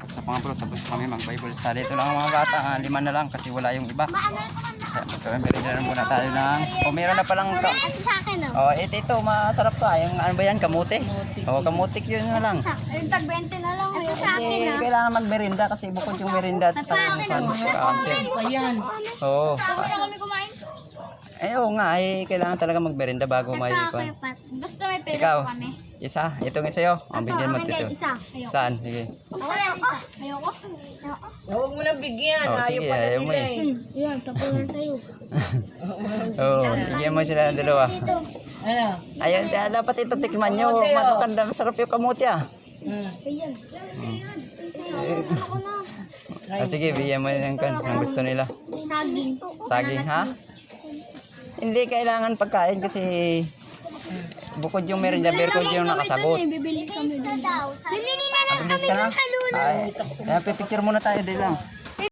Sa mga bro, tapos kami mag-Bible study. Ito lang ang mga bata, 5 na lang kasi wala yung iba. Kaya magkakamirin na muna tayo ng... O, meron na palang... O, ito, masarap to. Yung ano ba yan, kamuti? O, kamutik yun na lang. Yung tag 20 na lang. Ito sa akin Hindi, kailangan mag-merinda kasi bukod yung merinda at cancer. Ayan. Oo. Tapos na kami kumain. Oo nga, kailangan talaga mag-merinda bago may... Gusto may pera Ikaw, po kami. isa. Ito nga sa'yo. Ang bigyan mo dito. Isa. Saan? Sige. Ako lang isa. Ayoko. Huwag mo lang bigyan. Oh, Ayaw sige, pa ayaw mo nila eh. eh. Yan, tapunan sa'yo. Oo, bigyan mo sila ng dalawa. Ano? Ayun, dapat ito tikman nyo. Kamuti, oh. Matukanda, masarap yung kamuti ah. Ayan. Ako na. Sige, bigyan mo yung ang gusto nila. Saging. Saging ha? Hindi kailangan pagkain kasi bukod yung merinda, berkod yung nakasagot. Bibili kami doon. Bibili na lang Abilis ka na? Ay, pipicture muna tayo din lang.